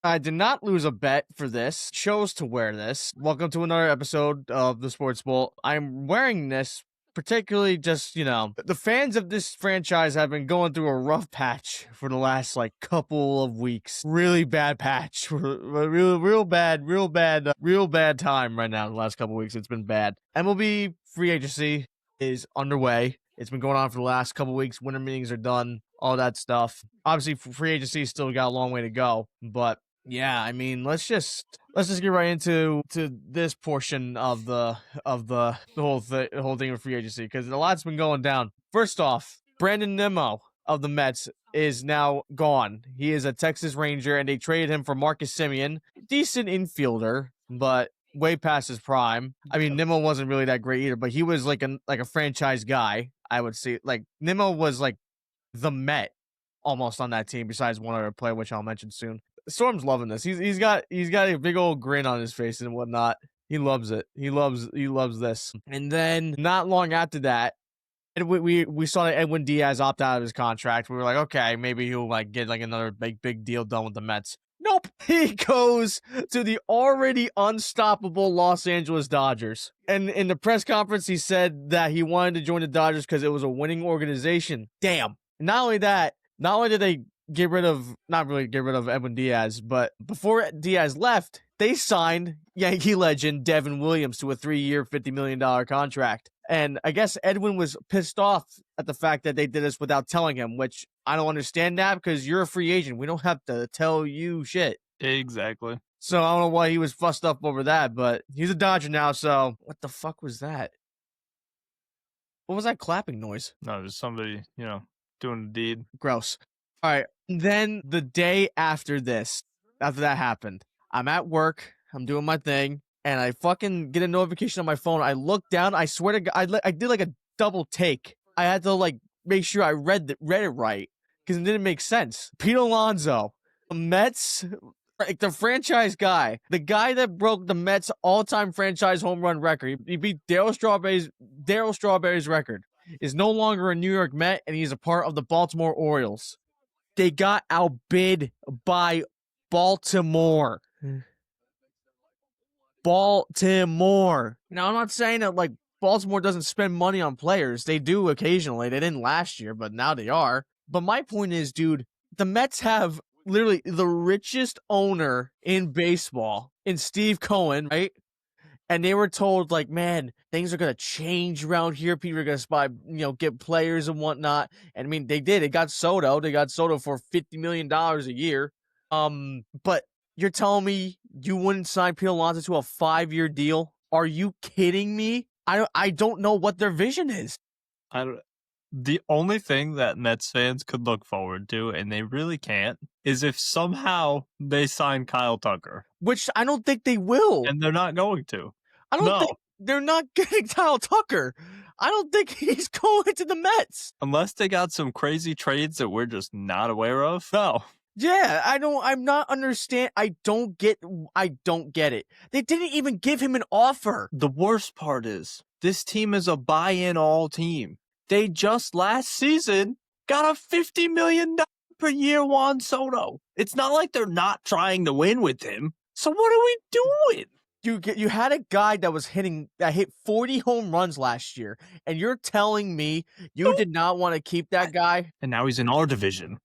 I did not lose a bet for this. Chose to wear this. Welcome to another episode of the Sports Bowl. I'm wearing this particularly just, the fans of this franchise have been going through a rough patch for the last couple of weeks. Really bad patch. Real bad time right now. The last couple of weeks, it's been bad. MLB free agency is underway. It's been going on for the last couple of weeks. Winter meetings are done. All that stuff. Obviously, free agency still got a long way to go, but yeah, I mean, let's just get right into this portion of the whole thing of free agency, because a lot's been going down. First off, Brandon Nimmo of the Mets is now gone. He is a Texas Ranger, and they traded him for Marcus Semien, decent infielder, but way past his prime. I mean, Nimmo wasn't really that great either, but he was like a franchise guy. I would say Nimmo was like the Met almost on that team, besides one other player, which I'll mention soon. Storm's loving this. He's got a big old grin on his face and whatnot. He loves it. He loves this. And then not long after that, and we saw that Edwin Diaz opt out of his contract. We were like, okay, maybe he'll get another big deal done with the Mets. Nope. He goes to the already unstoppable Los Angeles Dodgers. And in the press conference, he said that he wanted to join the Dodgers because it was a winning organization. Damn. Not only did they not really get rid of Edwin Diaz, but before Diaz left, they signed Yankee legend Devin Williams to a 3-year, $50 million contract. And I guess Edwin was pissed off at the fact that they did this without telling him, which I don't understand that, because you're a free agent. We don't have to tell you shit. Exactly. So I don't know why he was fussed up over that, but he's a Dodger now, so what the fuck was that? What was that clapping noise? No, there's somebody, doing the deed. Gross. All right. Then the day after that happened, I'm at work, I'm doing my thing, and I fucking get a notification on my phone. I look down, I swear to God, I did a double take. I had to make sure I read it right, because it didn't make sense. Pete Alonso, the Mets, the franchise guy, the guy that broke the Mets all-time franchise home run record. He beat Darryl Strawberry's record. Is no longer a New York Met, and he's a part of the Baltimore Orioles. They got outbid by Baltimore. Baltimore. Now, I'm not saying that Baltimore doesn't spend money on players. They do occasionally. They didn't last year, but now they are. But my point is, dude, the Mets have literally the richest owner in baseball in Steve Cohen, right? And they were told, man, things are going to change around here. People are going to get players and whatnot. And I mean, they did. They got Soto. They got Soto for $50 million a year. But you're telling me you wouldn't sign Pete Alonso to a 5-year deal? Are you kidding me? I don't know what their vision is. The only thing that Mets fans could look forward to, and they really can't, is if somehow they sign Kyle Tucker. Which I don't think they will. And they're not going to. I don't think they're not getting Kyle Tucker. I don't think he's going to the Mets. Unless they got some crazy trades that we're just not aware of. No. Yeah, I'm not understand. I don't get it. They didn't even give him an offer. The worst part is, this team is a buy-in all team. They just last season got a $50 million per year Juan Soto. It's not like they're not trying to win with him. So what are we doing? You had a guy that hit 40 home runs last year, and you're telling me you did not want to keep that guy? And now he's in our division.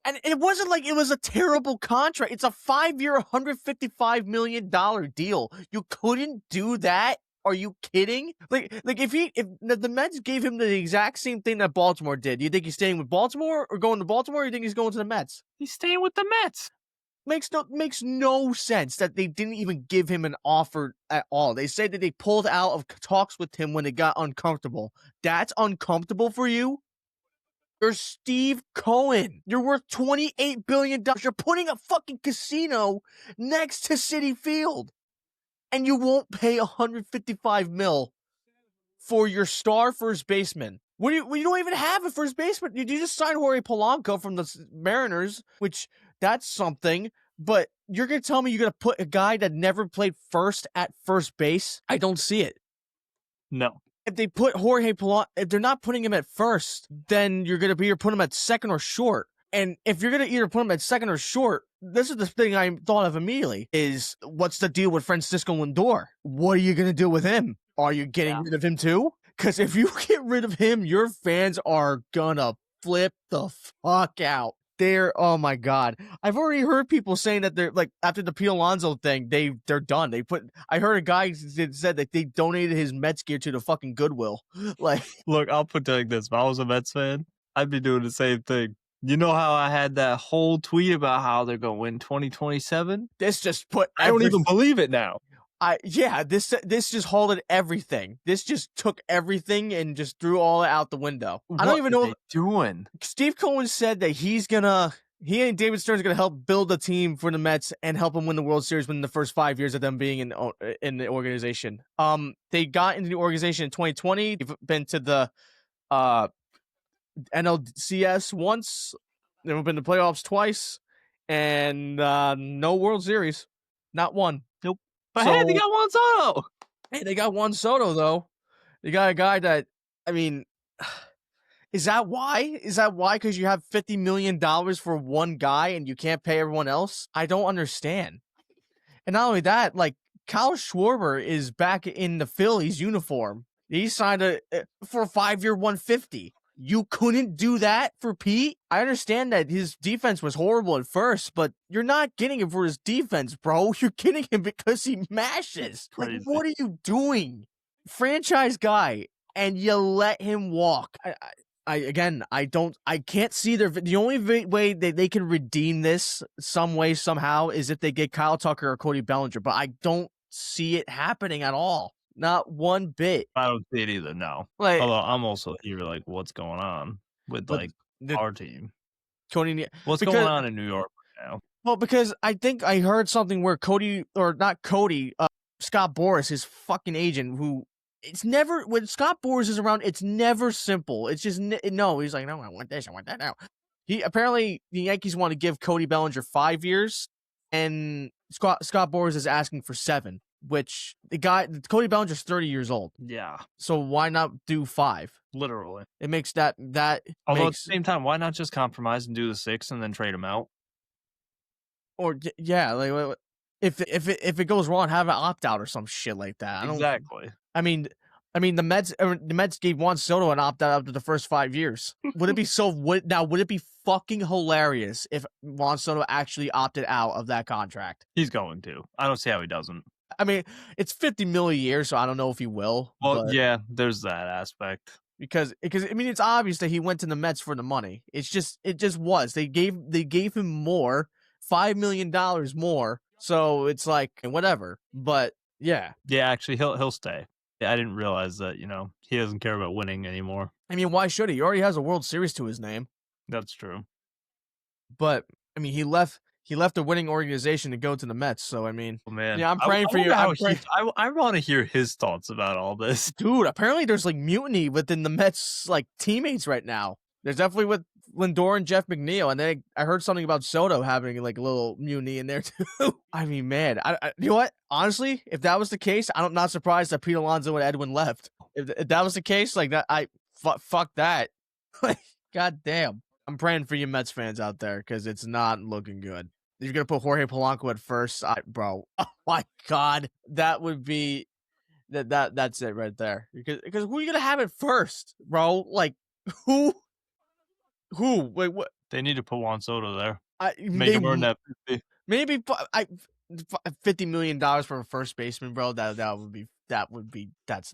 And it wasn't like it was a terrible contract. It's a 5-year, $155 million deal. You couldn't do that? Are you kidding? If the Mets gave him the exact same thing that Baltimore did, do you think he's staying with Baltimore or going to Baltimore, or do you think he's going to the Mets? He's staying with the Mets. Makes no sense that they didn't even give him an offer at all. They said that they pulled out of talks with him when it got uncomfortable. That's uncomfortable for you? You're Steve Cohen. You're worth $28 billion. You're putting a fucking casino next to Citi Field. And you won't pay $155 million for your star first baseman. You don't even have a first baseman. You just signed Jorge Polanco from the Mariners, which that's something. But you're going to tell me you're going to put a guy that never played first at first base? I don't see it. No. If they put Jorge Polanco, if they're not putting him at first, then you're going to either put him at second or short. And if you're going to either put him at second or short, this is the thing I thought of immediately is what's the deal with Francisco Lindor? What are you going to do with him? Are you getting rid of him too? Because if you get rid of him, your fans are gonna flip the fuck out. Oh my god. I've already heard people saying that they're like after the Pete Alonso thing, they're done. I heard a guy said that they donated his Mets gear to the fucking Goodwill. Like, Look, I'll put it like this. If I was a Mets fan, I'd be doing the same thing. You know how I had that whole tweet about how they're going to win 2027? this just put I don't even believe it now. this just halted everything. This just took everything and just threw all it out the window. I don't even know what they're doing. Steve Cohen said that he and David Stern's gonna help build a team for the Mets and help them win the World Series within the first 5 years of them being in the organization. They got into the organization in 2020. They've been to the NLCS once. They've been to playoffs twice, and no World Series, not one. Nope. But hey, they got Juan Soto. Hey, they got Juan Soto though. They got a guy that, I mean, is that why? Is that why? Because you have $50 million for one guy and you can't pay everyone else? I don't understand. And not only that, like Kyle Schwarber is back in the Phillies uniform. He signed for a 5-year $150. You couldn't do that for Pete? I understand that his defense was horrible at first, but you're not getting him for his defense, bro. You're getting him because he mashes. Like, what are you doing? Franchise guy, and you let him walk. I can't see the only way that they can redeem this some way, somehow, is if they get Kyle Tucker or Cody Bellinger, but I don't see it happening at all. Not one bit. I don't see it either, no. Like, although I'm also here, like, what's going on with, like, our team? What's going on in New York right now? Well, because I think I heard something where Scott Boras, his fucking agent, who it's never, when Scott Boras is around, it's never simple. It's just, no, he's like, no, I want this, I want that now. Apparently, the Yankees want to give Cody Bellinger 5 years, and Scott Boras is asking for 7. Which Cody Bellinger's 30 years old. Yeah. So why not do 5? Literally. It makes that. Although at the same time, why not just compromise and do the 6 and then trade him out? Or yeah, like if it goes wrong, have an opt out or some shit like that. Exactly. I mean, the Mets gave Juan Soto an opt out after the first 5 years. Would it be would it be fucking hilarious if Juan Soto actually opted out of that contract? He's going to. I don't see how he doesn't. I mean, it's $50 million a year, so I don't know if he will. Well, yeah, there's that aspect. Because I mean, it's obvious that he went to the Mets for the money. It just was. They gave him more, $5 million more. So it's like whatever. But yeah, actually, he'll stay. Yeah, I didn't realize that. He doesn't care about winning anymore. I mean, why should he? He already has a World Series to his name. That's true. But I mean, he left a winning organization to go to the Mets. So, I mean, oh, man. Yeah, I'm praying for you. I want to hear his thoughts about all this. Dude, apparently there's like mutiny within the Mets like teammates right now. There's definitely with Lindor and Jeff McNeil. And then I heard something about Soto having like a little mutiny in there too. I mean, man, you know what? Honestly, if that was the case, I'm not surprised that Pete Alonso and Edwin left. If that was the case, like that, fuck that. Like, god damn. I'm praying for you Mets fans out there because it's not looking good. You're going to put Jorge Polanco at first, bro. Oh my God. That would be that's it right there. Because who are you going to have at first, bro? Like who? Wait, what? They need to put Juan Soto there. Make him earn that 50. Maybe $50 million for a first baseman, bro. That's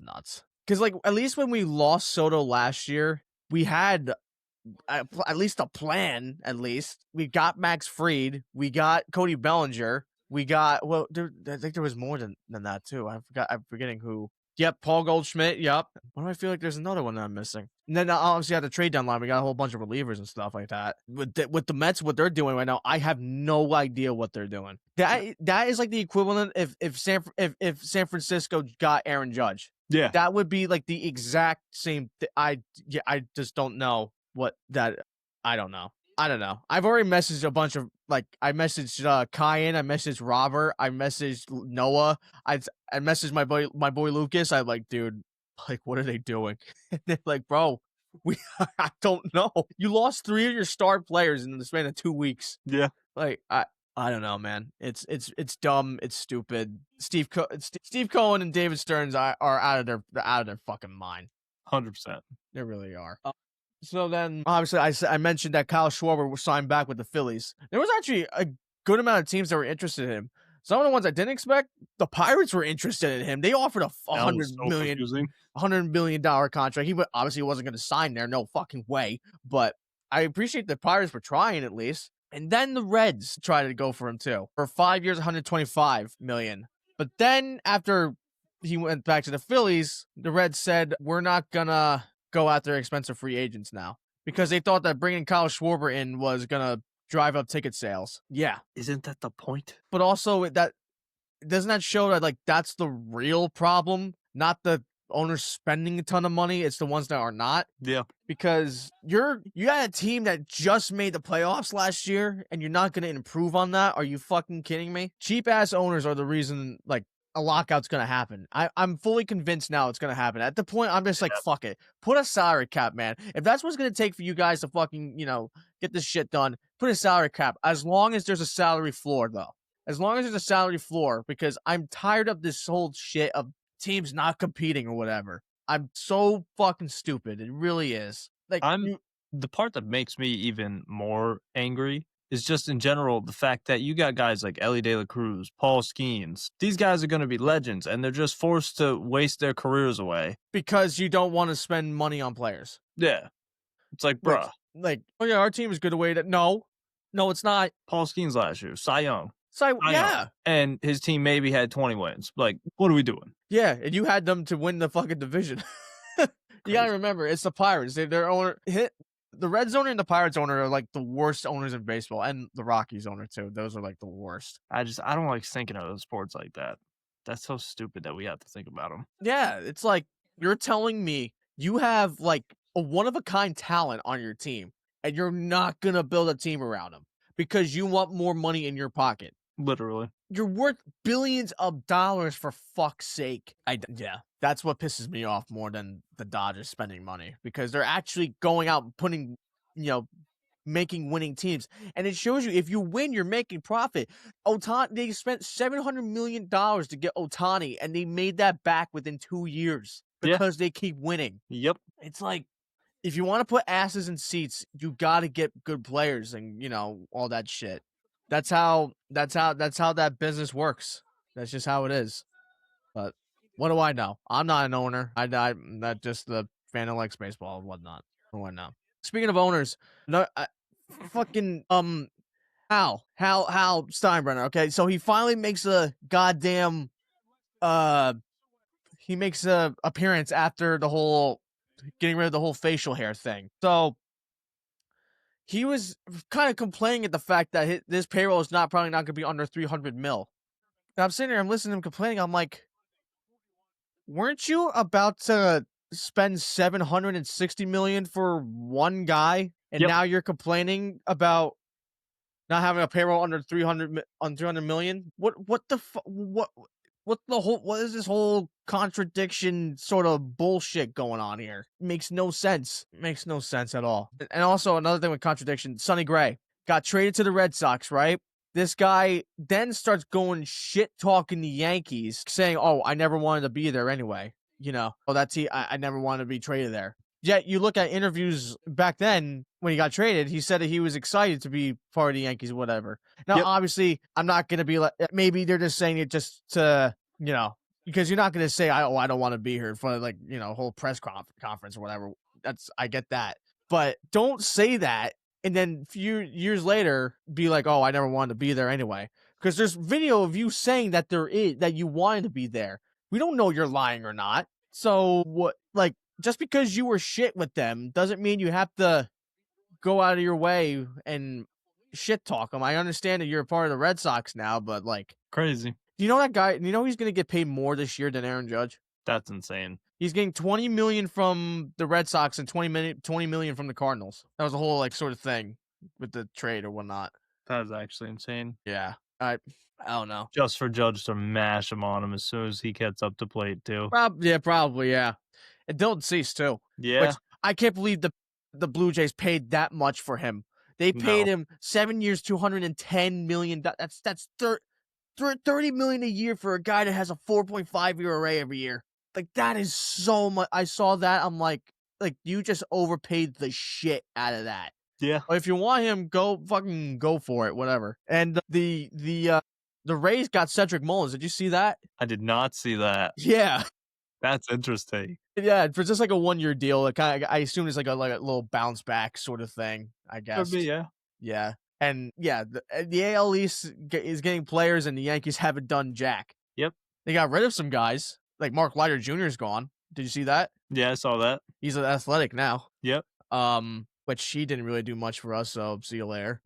nuts. Because like at least when we lost Soto last year, we had at least a plan. At least we got Max Fried, we got Cody Bellinger, we got I think there was more than that too. I'm forgetting who. Yep, Paul Goldschmidt. Yep. Why do I feel like there's another one that I'm missing? And then obviously at the trade deadline, we got a whole bunch of relievers and stuff like that. With the Mets, what they're doing right now, I have no idea what they're doing. That is like the equivalent if San Francisco got Aaron Judge. Yeah, that would be like the exact same. I just don't know what that. I don't know. I've already messaged a bunch of I messaged Kyan, I messaged Robert, I messaged Noah, I messaged my boy Lucas. I'm like, dude, like, what are they doing? And they're like, bro, I don't know. You lost 3 of your star players in the span of 2 weeks. Yeah, like I don't know, man. It's dumb. It's stupid. Steve Cohen and David Stearns are out of their fucking mind. 100%. They really are. So then, obviously, I mentioned that Kyle Schwarber was signed back with the Phillies. There was actually a good amount of teams that were interested in him. Some of the ones I didn't expect, the Pirates were interested in him. They offered a That was so confusing. $100 million contract. He obviously wasn't going to sign there. No fucking way. But I appreciate the Pirates were trying at least. And then the Reds tried to go for him too for 5 years, $125 million. But then after he went back to the Phillies, the Reds said, we're not gonna go after expensive free agents now because they thought that bringing Kyle Schwarber in was gonna drive up ticket sales. Yeah, Isn't that the point? but also that doesn't that show that like that's the real problem, not the owners spending a ton of money. It's the ones that are not. Yeah. Because you had a team that just made the playoffs last year and you're not going to improve on that. Are you fucking kidding me? Cheap ass owners are the reason like a lockout's going to happen. I'm fully convinced now it's going to happen. At the point, I'm just like, fuck it. Put a salary cap, man. If that's what's going to take for you guys to fucking, get this shit done, put a salary cap. As long as there's a salary floor, though. As long as there's a salary floor, because I'm tired of this whole shit of teams not competing or whatever. I'm so fucking stupid. It really is. Like The part that makes me even more angry is just in general the fact that you got guys like Ellie De La Cruz, Paul Skeens. These guys are going to be legends, and they're just forced to waste their careers away because you don't want to spend money on players. Yeah, it's like, bruh. Oh yeah, our team is good away. No, it's not. Paul Skeens last year, Cy Young. Yeah. And his team maybe had 20 wins. Like, what are we doing? Yeah, and you had them to win the fucking division. You gotta remember, it's the Pirates. Their owner the Reds owner and the Pirates owner are like the worst owners in baseball, and the Rockies owner too. Those are like the worst. I don't like thinking of sports like that. That's so stupid that we have to think about them. Yeah, it's like you're telling me you have like a one of a kind talent on your team, and you're not gonna build a team around him because you want more money in your pocket. Literally. You're worth billions of dollars, for fuck's sake. Yeah, that's what pisses me off more than the Dodgers spending money, because they're actually going out and putting, making winning teams. And it shows you if you win, you're making profit. They spent $700 million to get Ohtani, and they made that back within 2 years because they keep winning. Yep. It's like, if you want to put asses in seats, you got to get good players and, all that shit. That's how that business works. That's just how it is. But what do I know? I'm not an owner. I'm not just the fan who likes baseball and whatnot. What do I know? Speaking of owners, fucking Hal Steinbrenner. Okay, so he finally makes a goddamn he makes a appearance after the whole getting rid of the whole facial hair thing. So he was kind of complaining at the fact that this payroll is probably not going to be under 300 mil. And I'm sitting there, I'm listening to him complaining. I'm like, weren't you about to spend $760 million for one guy, and now you're complaining about not having a payroll under 300 million? What is this whole contradiction sort of bullshit going on here? It makes no sense. It makes no sense at all. And also another thing with contradiction, Sonny Gray got traded to the Red Sox, right? This guy then starts going shit talking the Yankees, saying, "Oh, I never wanted to be there anyway." I never wanted to be traded there. Yet you look at interviews back then when he got traded, he said that he was excited to be part of the Yankees, whatever. Now, obviously, I'm not going to be like, maybe they're just saying it just to, because you're not going to say, I don't want to be here for like, whole press conference or whatever. I get that. But don't say that and then a few years later be like, oh, I never wanted to be there anyway. Because there's video of you saying that that you wanted to be there. We don't know you're lying or not. So what, like, just because you were shit with them doesn't mean you have to go out of your way and shit talk them. I understand that you're a part of the Red Sox now, but like, crazy. Do you know that guy? You know he's going to get paid more this year than Aaron Judge? That's insane. He's getting $20 million from the Red Sox and $20 million from the Cardinals. That was a whole like sort of thing with the trade or whatnot. That is actually insane. Yeah. I don't know. Just for Judge to mash him on him as soon as he gets up to plate too. Probably, yeah. And Dylan Cease too. Yeah. Which I can't believe the Blue Jays paid that much for him. They paid No. him 7 years, $210 million. That's 30 million a year for a guy that has a 4.5 ERA every year. Like that is so much. I saw that. I'm like you just overpaid the shit out of that. Yeah. If you want him, go for it, whatever. And the Rays got Cedric Mullins. Did you see that? I did not see that. Yeah. That's interesting. Yeah, for just like a 1 year deal. Like I assume it's like a little bounce back sort of thing, I Could guess. be, yeah. Yeah. And yeah, the AL East is getting players and the Yankees haven't done jack. Yep. They got rid of some guys. Like Mark Leiter Jr. is gone. Did you see that? Yeah, I saw that. He's an Athletic now. Yep. Which he didn't really do much for us, so see you later.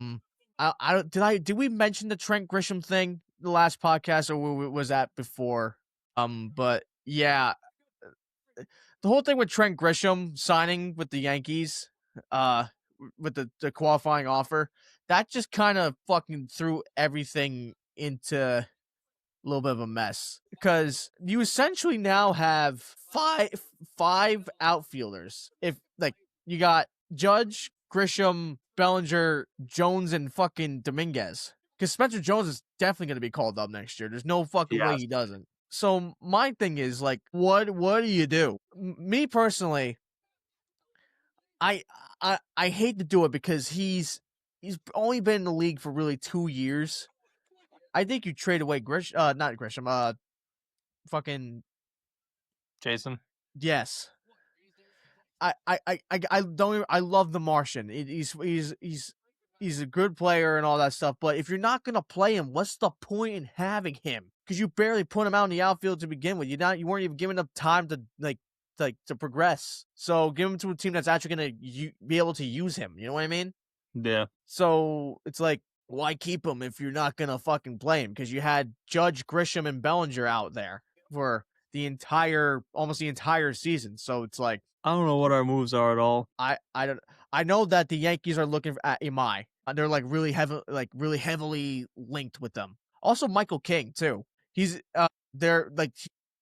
I don't did we mention the Trent Grisham thing the last podcast, or was that before? But yeah, the whole thing with Trent Grisham signing with the Yankees, with the qualifying offer, that just kind of fucking threw everything into a little bit of a mess because you essentially now have five outfielders. If like you got Judge, Grisham, Bellinger, Jones, and fucking Dominguez. Because Spencer Jones is definitely going to be called up next year. There's no fucking way Yes. he doesn't. So my thing is like, what do you do? Me personally, I hate to do it because he's only been in the league for really 2 years. I think you trade away not Grisham, fucking Jason? yes. I don't even, I love the Martian. He's a good player and all that stuff. But if you're not gonna play him, what's the point in having him? Because you barely put him out in the outfield to begin with. You weren't even giving enough time to to progress. So give him to a team that's actually gonna be able to use him. You know what I mean? Yeah. So it's like, why keep him if you're not gonna fucking play him? Because you had Judge, Grisham, and Bellinger out there for almost the entire season. So it's like, I don't know what our moves are at all. I don't. I know that the Yankees are looking at Imai. They're like really heavily linked with them. Also, Michael King too. He's they're like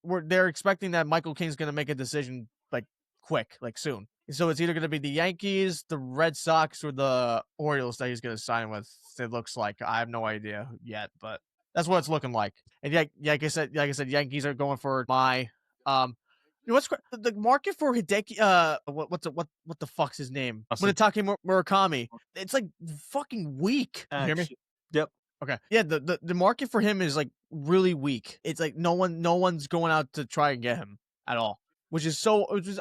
they're expecting that Michael King's gonna make a decision like quick, like soon. So it's either gonna be the Yankees, the Red Sox, or the Orioles that he's gonna sign with. It looks like I have no idea yet, but that's what it's looking like. And like I said, Yankees are going for my you know what's the market for Hideki? What the fuck's his name? Munetake Murakami. It's like fucking weak. You hear me? Yep. Okay. Yeah. The market for him is like really weak. It's like no one's going out to try and get him at all, which is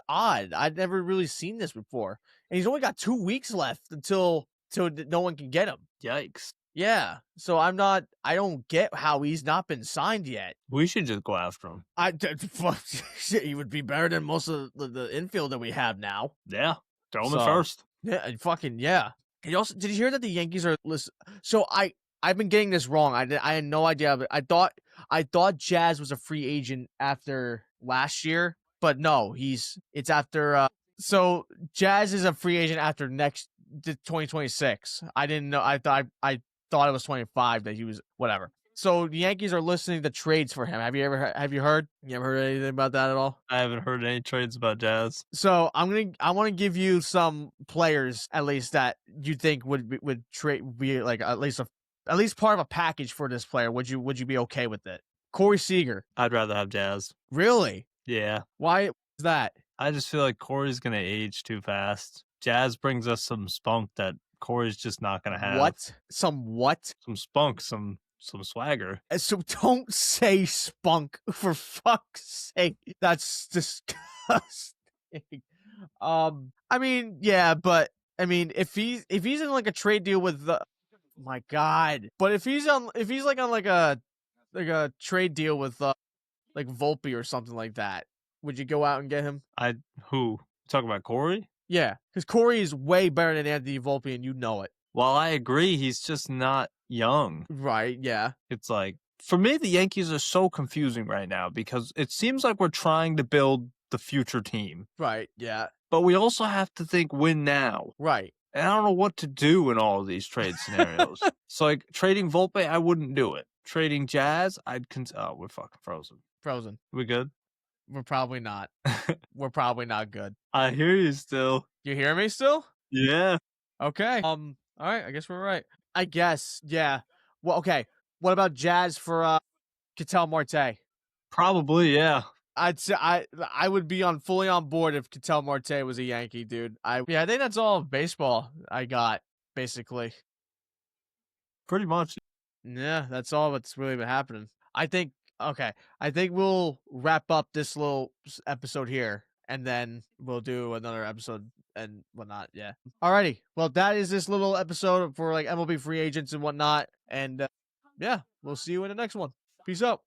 odd. I'd never really seen this before, and he's only got 2 weeks left until no one can get him. Yikes. Yeah. So I don't get how he's not been signed yet. We should just go after him. He would be better than most of the infield that we have now. Yeah. Throw him in first. Yeah, fucking yeah. And did you hear that the Yankees are listen? So I've been getting this wrong. I had no idea, but I thought Jazz was a free agent after last year, but no, it's after. So Jazz is a free agent after next 2026. I didn't know. I thought it was 25 that he was whatever. So the Yankees are listening to trades for him. Have you ever heard? You ever heard anything about that at all? I haven't heard any trades about Jazz. So I want to give you some players at least that you think would trade be like at least part of a package for this player. Would you be okay with it? Corey Seager. I'd rather have Jazz. Really? Yeah. Why is that? I just feel like Corey's gonna age too fast. Jazz brings us some spunk that Corey's just not gonna have. What? Some what? Some spunk, some swagger. So don't say spunk for fuck's sake. That's disgusting. I mean, yeah, but I mean, if he's in like a trade deal with my God, but if he's like on like a trade deal with like Volpe or something like that, would you go out and get him? Who? Talking about Corey? Yeah, because Corey is way better than Anthony Volpe, and you know it. Well, I agree. He's just not young. Right, yeah. It's like, for me, the Yankees are so confusing right now because it seems like we're trying to build the future team. Right, yeah. But we also have to think win now. Right. And I don't know what to do in all of these trade scenarios. So, like, trading Volpe, I wouldn't do it. Trading Jazz, oh, we're fucking frozen. Frozen. We good? We're probably not. We're probably not good. I hear you still. You hear me still? Yeah. Okay. All right, I guess we're right. I guess, yeah. Well, okay. What about Jazz for Ketel Marte? Probably, yeah. I'd say I would be on fully on board if Ketel Marte was a Yankee, dude. I think that's all of baseball I got basically. Pretty much. Yeah, that's all that's really been happening. I think okay. I think we'll wrap up this little episode here, and then we'll do another episode and whatnot. Yeah. Alrighty. Well, that is this little episode for like MLB free agents and whatnot. And yeah, we'll see you in the next one. Peace out.